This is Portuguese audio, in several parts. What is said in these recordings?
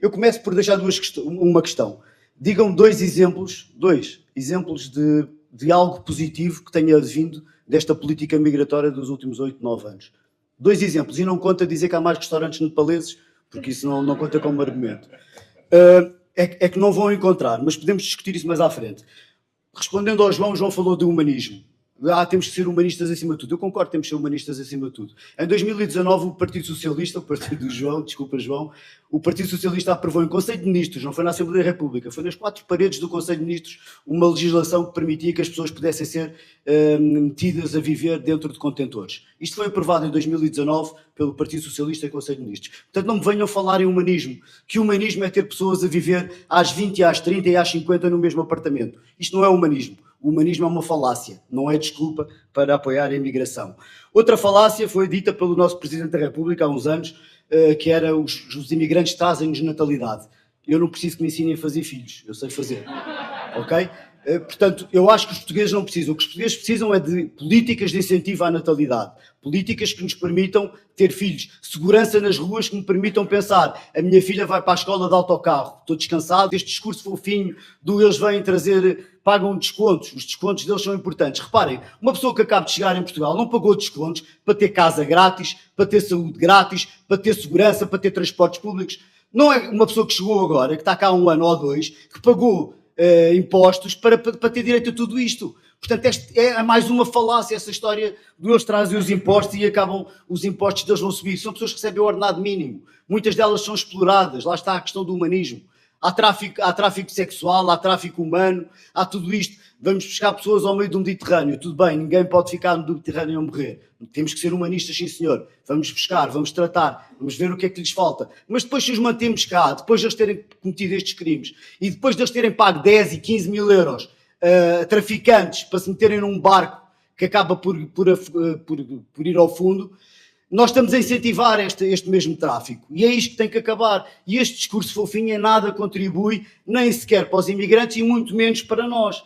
Eu começo por deixar uma questão. Digam-me dois exemplos de algo positivo que tenha vindo desta política migratória dos últimos 8, 9 anos. 2 exemplos, e não conta dizer que há mais restaurantes nepaleses, porque isso não conta como argumento. É que não vão encontrar, mas podemos discutir isso mais à frente. Respondendo ao João, o João falou de humanismo. Temos que ser humanistas acima de tudo. Eu concordo, temos que ser humanistas acima de tudo. Em 2019, o Partido Socialista, o partido do João, desculpa João, o Partido Socialista aprovou em Conselho de Ministros, não foi na Assembleia da República, foi nas 4 paredes do Conselho de Ministros, uma legislação que permitia que as pessoas pudessem ser metidas a viver dentro de contentores. Isto foi aprovado em 2019 pelo Partido Socialista em Conselho de Ministros. Portanto, não me venham falar em humanismo, que humanismo é ter pessoas a viver às 20, às 30 e às 50 no mesmo apartamento. Isto não é humanismo. O humanismo é uma falácia, não é desculpa para apoiar a imigração. Outra falácia foi dita pelo nosso Presidente da República há uns anos, que era os imigrantes trazem-nos natalidade. Eu não preciso que me ensinem a fazer filhos, eu sei fazer. Ok? Portanto, eu acho que os portugueses não precisam. O que os portugueses precisam é de políticas de incentivo à natalidade. Políticas que nos permitam ter filhos. Segurança nas ruas que me permitam pensar: a minha filha vai para a escola de autocarro, estou descansado. Este discurso fofinho do eles vêm trazer, pagam descontos. Os descontos deles são importantes. Reparem, uma pessoa que acaba de chegar em Portugal não pagou descontos para ter casa grátis, para ter saúde grátis, para ter segurança, para ter transportes públicos. Não é uma pessoa que chegou agora, que está cá há 1 ano ou 2, que pagou impostos para ter direito a tudo isto. Portanto, é mais uma falácia essa história de eles trazem os impostos e acabam os impostos deles vão subir. São pessoas que recebem o ordenado mínimo. Muitas delas são exploradas. Lá está a questão do humanismo. Há tráfico sexual, há tráfico humano, há tudo isto. Vamos buscar pessoas ao meio do Mediterrâneo. Tudo bem, ninguém pode ficar no Mediterrâneo a morrer. Temos que ser humanistas, sim senhor. Vamos buscar, vamos tratar, vamos ver o que é que lhes falta. Mas depois se os mantemos cá, depois de eles terem cometido estes crimes e depois de eles terem pago 10 e 15 mil euros a traficantes para se meterem num barco que acaba por ir ao fundo, nós estamos a incentivar este mesmo tráfico. E é isto que tem que acabar. E este discurso fofinho em nada contribui, nem sequer para os imigrantes e muito menos para nós.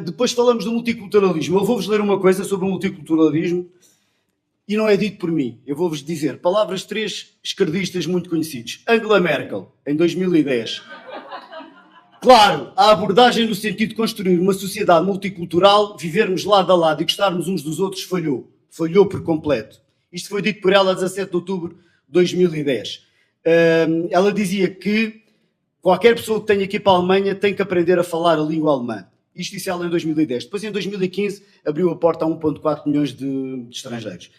Depois falamos do multiculturalismo. Eu vou-vos ler uma coisa sobre o multiculturalismo e não é dito por mim. Eu vou-vos dizer palavras de 3 esquerdistas muito conhecidos. Angela Merkel, em 2010. Claro, a abordagem no sentido de construir uma sociedade multicultural, vivermos lado a lado e gostarmos uns dos outros, falhou. Falhou por completo. Isto foi dito por ela a 17 de outubro de 2010. Ela dizia que qualquer pessoa que tenha que ir para a Alemanha tem que aprender a falar a língua alemã. Isto disse ela em 2010. Depois, em 2015, abriu a porta a 1,4 milhões de estrangeiros.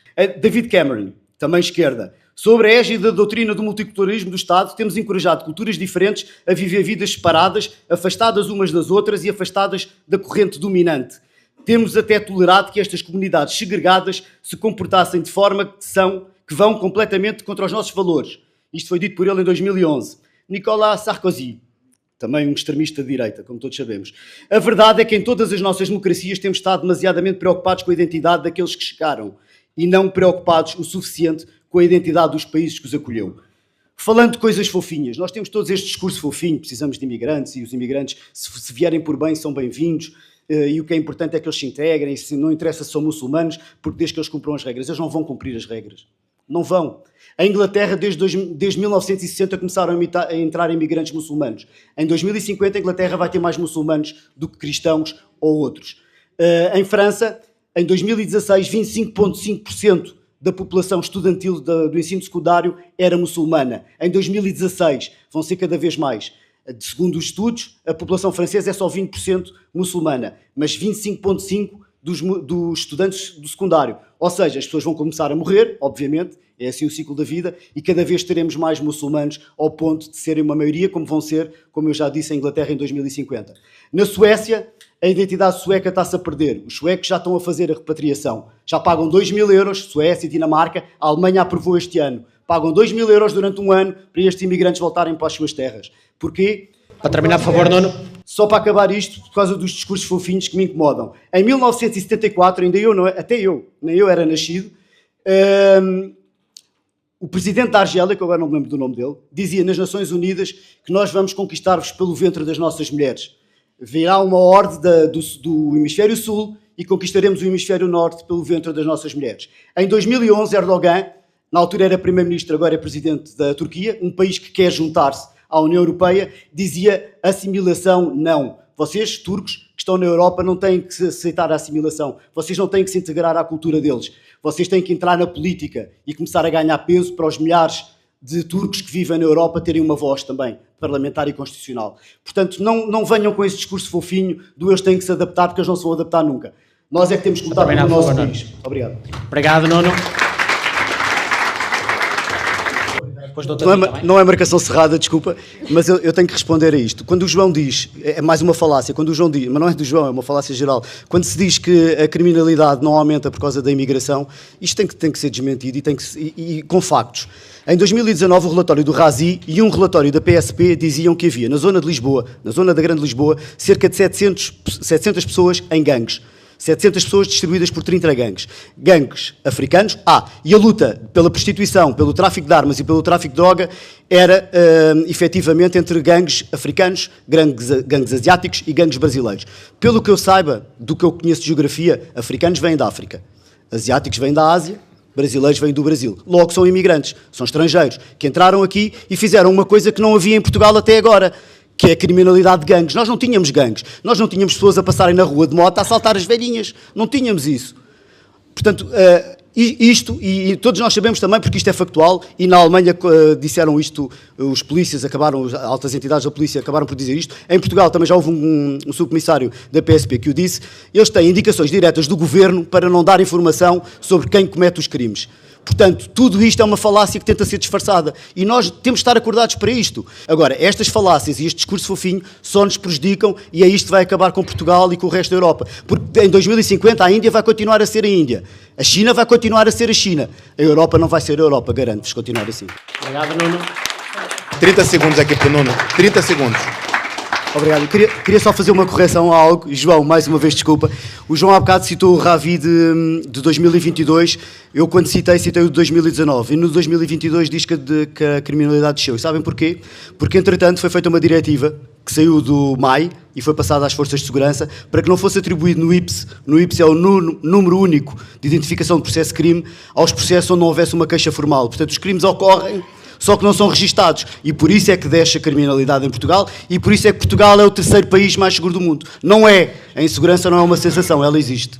David Cameron, também esquerda. Sobre a égide da doutrina do multiculturalismo do Estado, temos encorajado culturas diferentes a viver vidas separadas, afastadas umas das outras e afastadas da corrente dominante. Temos até tolerado que estas comunidades segregadas se comportassem de forma que vão completamente contra os nossos valores. Isto foi dito por ele em 2011. Nicolas Sarkozy, também um extremista de direita, como todos sabemos. A verdade é que em todas as nossas democracias temos estado demasiadamente preocupados com a identidade daqueles que chegaram e não preocupados o suficiente com a identidade dos países que os acolheu. Falando de coisas fofinhas, nós temos todos este discurso fofinho, precisamos de imigrantes e os imigrantes, se vierem por bem, são bem-vindos. E o que é importante é que eles se integrem, se não interessa se são muçulmanos, porque desde que eles cumpram as regras, eles não vão cumprir as regras. Não vão. A Inglaterra, desde 1960, começaram a entrar imigrantes muçulmanos. Em 2050, a Inglaterra vai ter mais muçulmanos do que cristãos ou outros. Em França, em 2016, 25,5% da população estudantil do ensino secundário era muçulmana. Em 2016, vão ser cada vez mais. Segundo os estudos, a população francesa é só 20% muçulmana, mas 25,5% dos estudantes do secundário. Ou seja, as pessoas vão começar a morrer, obviamente, é assim o ciclo da vida, e cada vez teremos mais muçulmanos ao ponto de serem uma maioria, como vão ser, como eu já disse, a Inglaterra em 2050. Na Suécia, a identidade sueca está-se a perder. Os suecos já estão a fazer a repatriação. Já pagam 2 mil euros, Suécia e Dinamarca, a Alemanha aprovou este ano. Pagam 2 mil euros durante 1 ano para estes imigrantes voltarem para as suas terras. Porquê? Para terminar, por favor, Nuno. Só para acabar isto, por causa dos discursos fofinhos que me incomodam. Em 1974, nem eu era nascido, o presidente da Argélia, que eu agora não me lembro do nome dele, dizia nas Nações Unidas que nós vamos conquistar-vos pelo ventre das nossas mulheres. Virá uma horde do hemisfério sul e conquistaremos o hemisfério norte pelo ventre das nossas mulheres. Em 2011, Erdogan, na altura era primeiro-ministro, agora é presidente da Turquia, um país que quer juntar-se à União Europeia, dizia assimilação não. Vocês, turcos, que estão na Europa, não têm que aceitar a assimilação. Vocês não têm que se integrar à cultura deles. Vocês têm que entrar na política e começar a ganhar peso para os milhares de turcos que vivem na Europa terem uma voz também, parlamentar e constitucional. Portanto, não venham com esse discurso fofinho do eles têm que se adaptar, porque eles não se vão adaptar nunca. Nós é que temos que lutar pelo nosso país. Obrigado. Obrigado, Nuno. Não é marcação cerrada, desculpa, mas eu tenho que responder a isto. Quando o João diz, é mais uma falácia, quando o João diz, mas não é do João, é uma falácia geral, quando se diz que a criminalidade não aumenta por causa da imigração, isto tem que ser desmentido e com factos. Em 2019, o relatório do Razi e um relatório da PSP diziam que havia, na zona de Lisboa, na zona da Grande Lisboa, cerca de 700 pessoas em gangues. 700 pessoas distribuídas por 30 gangues. Gangues africanos. E a luta pela prostituição, pelo tráfico de armas e pelo tráfico de droga era, efetivamente, entre gangues africanos, gangues asiáticos e gangues brasileiros. Pelo que eu saiba, do que eu conheço de geografia, africanos vêm da África, asiáticos vêm da Ásia, brasileiros vêm do Brasil. Logo são imigrantes, são estrangeiros, que entraram aqui e fizeram uma coisa que não havia em Portugal até agora, que é a criminalidade de gangues. Nós não tínhamos gangues. Nós não tínhamos pessoas a passarem na rua de moto a assaltar as velhinhas. Não tínhamos isso. Portanto, isto, e todos nós sabemos também, porque isto é factual, e na Alemanha disseram isto, os polícias acabaram, as altas entidades da polícia acabaram por dizer isto. Em Portugal também já houve um subcomissário da PSP que o disse. Eles têm indicações diretas do governo para não dar informação sobre quem comete os crimes. Portanto, tudo isto é uma falácia que tenta ser disfarçada e nós temos de estar acordados para isto. Agora, estas falácias e este discurso fofinho só nos prejudicam e é isto que vai acabar com Portugal e com o resto da Europa. Porque em 2050 a Índia vai continuar a ser a Índia, a China vai continuar a ser a China, a Europa não vai ser a Europa, garanto-vos continuar assim. Obrigado, Nuno. 30 segundos aqui para o Nuno. 30 segundos. Obrigado. Queria só fazer uma correção a algo. João, mais uma vez, desculpa. O João há bocado citou o Ravi de 2022. Eu, quando citei o de 2019. E no 2022 diz que a criminalidade desceu. E sabem porquê? Porque, entretanto, foi feita uma diretiva que saiu do MAI e foi passada às forças de segurança para que não fosse atribuído no IPS. No IPS é o número único de identificação de processo de crime aos processos onde não houvesse uma queixa formal. Portanto, os crimes ocorrem, só que não são registados. E por isso é que desce a criminalidade em Portugal e por isso é que Portugal é o terceiro país mais seguro do mundo. Não é. A insegurança não é uma sensação, ela existe.